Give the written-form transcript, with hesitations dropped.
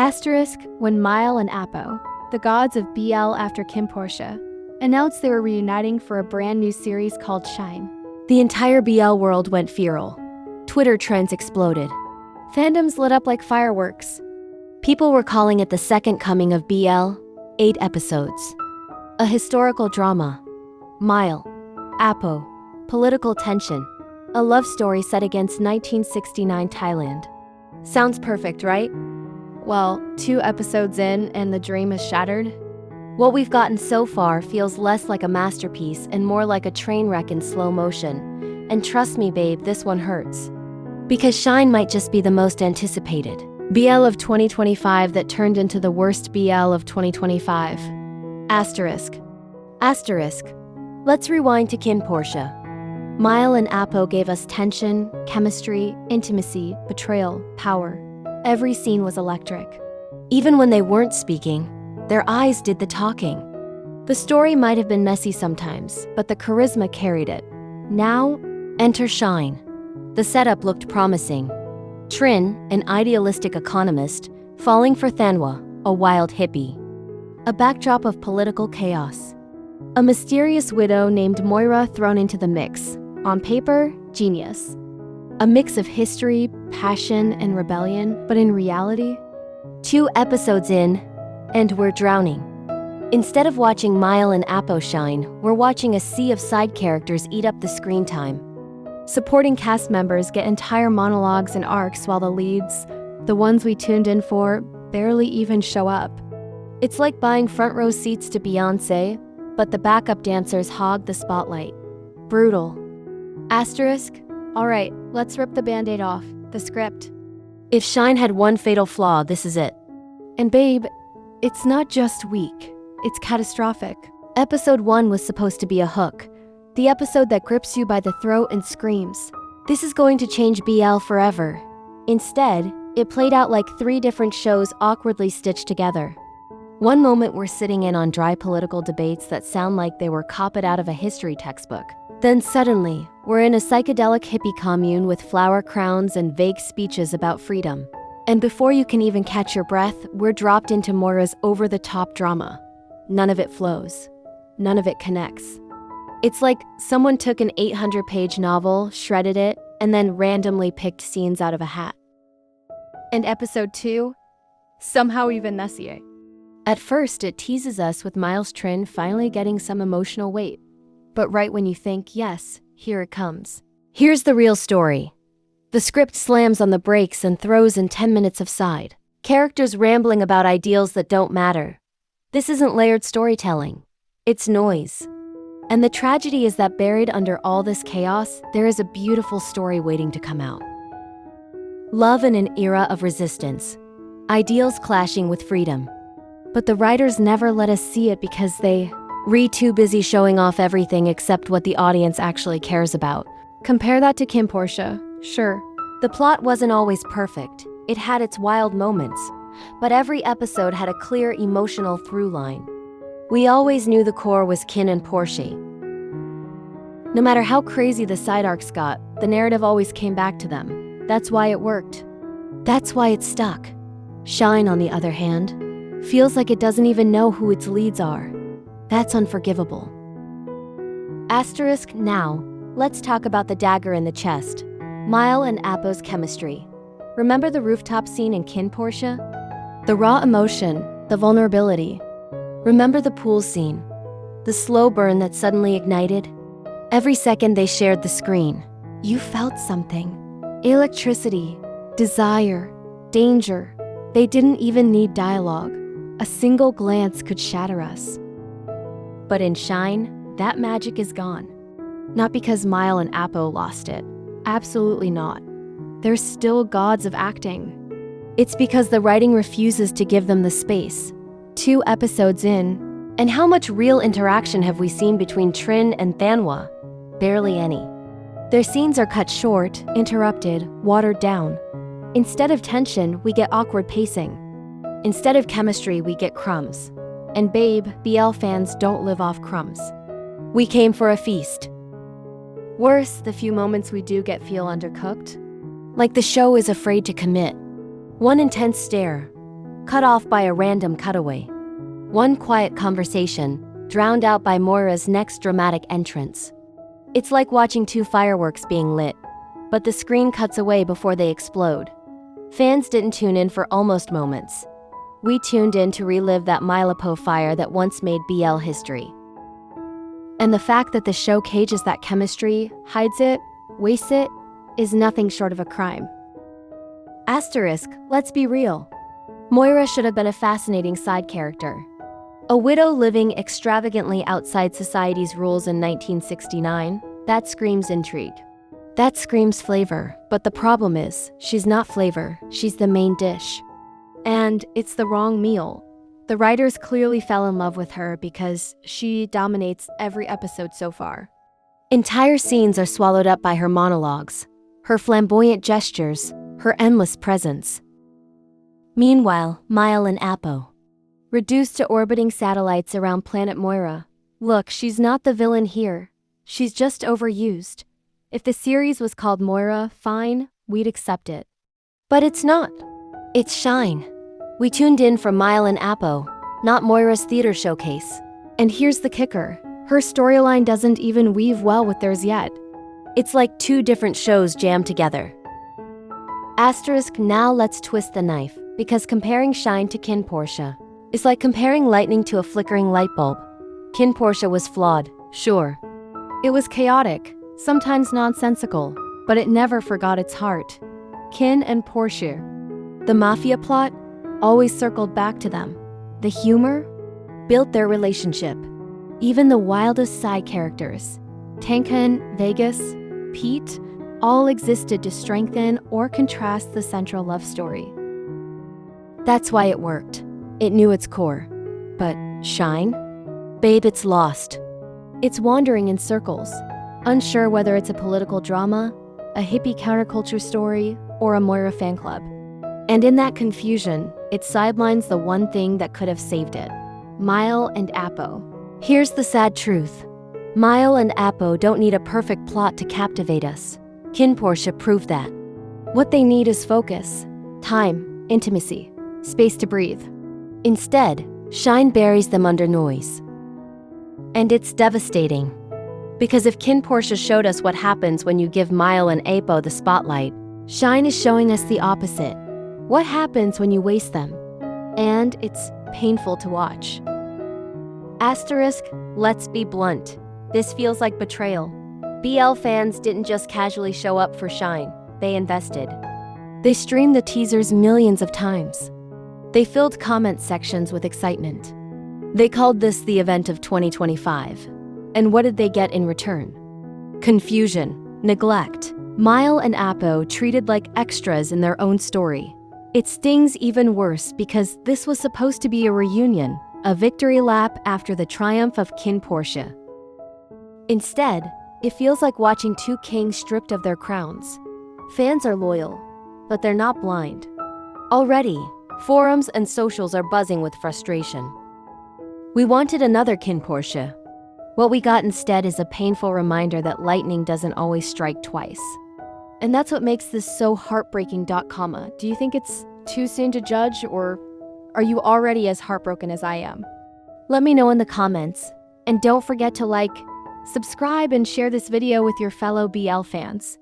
Asterisk, when Mile and Apo, the gods of BL after Kin Porsche, announced they were reuniting for a brand new series called Shine. The entire BL world went viral. Twitter trends exploded. Fandoms lit up like fireworks. People were calling it the second coming of BL, 8 episodes. A historical drama. Mile Apo, political tension. A love story set against 1969 Thailand. Sounds perfect, right? Well, 2 episodes in and the dream is shattered. What we've gotten so far feels less like a masterpiece and more like a train wreck in slow motion. And trust me, babe, this one hurts. Because Shine might just be the most anticipated BL of 2025 that turned into the worst BL of 2025. Asterisk. Let's rewind to KinnPorsche. Mile and Apo gave us tension, chemistry, intimacy, betrayal, power. Every scene was electric. Even when they weren't speaking, their eyes did the talking. The story might have been messy sometimes, but the charisma carried it. Now, enter Shine. The setup looked promising. Trin, an idealistic economist, falling for Thanwa, a wild hippie. A backdrop of political chaos. A mysterious widow named Moira thrown into the mix. On paper, genius. A mix of history, passion, and rebellion, but in reality, 2 episodes in, and we're drowning. Instead of watching Mile and Apo shine, we're watching a sea of side characters eat up the screen time. Supporting cast members get entire monologues and arcs while the leads, the ones we tuned in for, barely even show up. It's like buying front row seats to Beyoncé, but the backup dancers hog the spotlight. Brutal. Asterisk, alright, let's rip the band-aid off, the script. If Shine had one fatal flaw, this is it. And babe, it's not just weak, it's catastrophic. Episode 1 was supposed to be a hook. The episode that grips you by the throat and screams, "This is going to change BL forever." Instead, it played out like 3 different shows awkwardly stitched together. One moment we're sitting in on dry political debates that sound like they were copied out of a history textbook. Then suddenly, we're in a psychedelic hippie commune with flower crowns and vague speeches about freedom. And before you can even catch your breath, we're dropped into Moira's over-the-top drama. None of it flows. None of it connects. It's like someone took an 800-page novel, shredded it, and then randomly picked scenes out of a hat. And episode 2? Somehow even messier. At first, it teases us with Miles Trin finally getting some emotional weight. But right when you think, yes, here it comes. Here's the real story. The script slams on the brakes and throws in 10 minutes of side. Characters rambling about ideals that don't matter. This isn't layered storytelling. It's noise. And the tragedy is that buried under all this chaos, there is a beautiful story waiting to come out. Love in an era of resistance. Ideals clashing with freedom. But the writers never let us see it because they too busy showing off everything except what the audience actually cares about. Compare that to Kin Porsche, sure. The plot wasn't always perfect. It had its wild moments. But every episode had a clear emotional through line. We always knew the core was Kin and Porsche. No matter how crazy the side arcs got, the narrative always came back to them. That's why it worked. That's why it stuck. Shine, on the other hand, feels like it doesn't even know who its leads are. That's unforgivable. Asterisk now, let's talk about the dagger in the chest. Mile and Apo's chemistry. Remember the rooftop scene in Kin Porsche? The raw emotion, the vulnerability. Remember the pool scene? The slow burn that suddenly ignited? Every second they shared the screen, you felt something. Electricity, desire, danger. They didn't even need dialogue. A single glance could shatter us. But in Shine, that magic is gone. Not because Mile and Apo lost it. Absolutely not. They're still gods of acting. It's because the writing refuses to give them the space. 2 episodes in, and how much real interaction have we seen between Trin and Thanwa? Barely any. Their scenes are cut short, interrupted, watered down. Instead of tension, we get awkward pacing. Instead of chemistry, we get crumbs. And babe, BL fans don't live off crumbs. We came for a feast. Worse, the few moments we do get feel undercooked. Like the show is afraid to commit. One intense stare. cut off by a random cutaway. One quiet conversation, drowned out by Moira's next dramatic entrance. It's like watching two fireworks being lit, but the screen cuts away before they explode. Fans didn't tune in for almost moments. We tuned in to relive that Mile Apo fire that once made BL history. And the fact that the show cages that chemistry, hides it, wastes it, is nothing short of a crime. Asterisk, let's be real. Moira should have been a fascinating side character. A widow living extravagantly outside society's rules in 1969, that screams intrigue. That screams flavor, but the problem is, she's not flavor, she's the main dish. And it's the wrong meal. The writers clearly fell in love with her because she dominates every episode so far. Entire scenes are swallowed up by her monologues, her flamboyant gestures, her endless presence. Meanwhile, Mile Apo, reduced to orbiting satellites around planet Moira. Look, she's not the villain here. She's just overused. If the series was called Moira, fine, we'd accept it. But it's not. It's Shine. We tuned in for Mile Apo, not Moira's theater showcase. And here's the kicker. Her storyline doesn't even weave well with theirs yet. It's like two different shows jammed together. Asterisk, now let's twist the knife, because comparing Shine to KinnPorsche is like comparing lightning to a flickering light bulb. KinnPorsche was flawed, sure. It was chaotic, sometimes nonsensical, but it never forgot its heart. Kin and Porsche. The mafia plot always circled back to them. The humor built their relationship. Even the wildest side characters, Tankan, Vegas, Pete, all existed to strengthen or contrast the central love story. That's why it worked. It knew its core. But Shine? Babe, it's lost. It's wandering in circles, unsure whether it's a political drama, a hippie counterculture story, or a Moira fan club. And in that confusion, it sidelines the one thing that could have saved it. Mile and Apo. Here's the sad truth. Mile and Apo don't need a perfect plot to captivate us. KinnPorsche proved that. What they need is focus, time, intimacy, space to breathe. Instead, Shine buries them under noise. And it's devastating. Because if KinnPorsche showed us what happens when you give Mile and Apo the spotlight, Shine is showing us the opposite. What happens when you waste them? And it's painful to watch. Asterisk, let's be blunt. This feels like betrayal. BL fans didn't just casually show up for Shine, they invested. They streamed the teasers millions of times. They filled comment sections with excitement. They called this the event of 2025. And what did they get in return? Confusion, neglect. Mile and Apo treated like extras in their own story. It stings even worse because this was supposed to be a reunion, a victory lap after the triumph of Kin Porsche. Instead, it feels like watching two kings stripped of their crowns. Fans are loyal, but they're not blind. Already, forums and socials are buzzing with frustration. We wanted another Kin Porsche. What we got instead is a painful reminder that lightning doesn't always strike twice. And that's what makes this so heartbreaking. Do you think it's too soon to judge, or are you already as heartbroken as I am? Let me know in the comments. And don't forget to like, subscribe, and share this video with your fellow BL fans.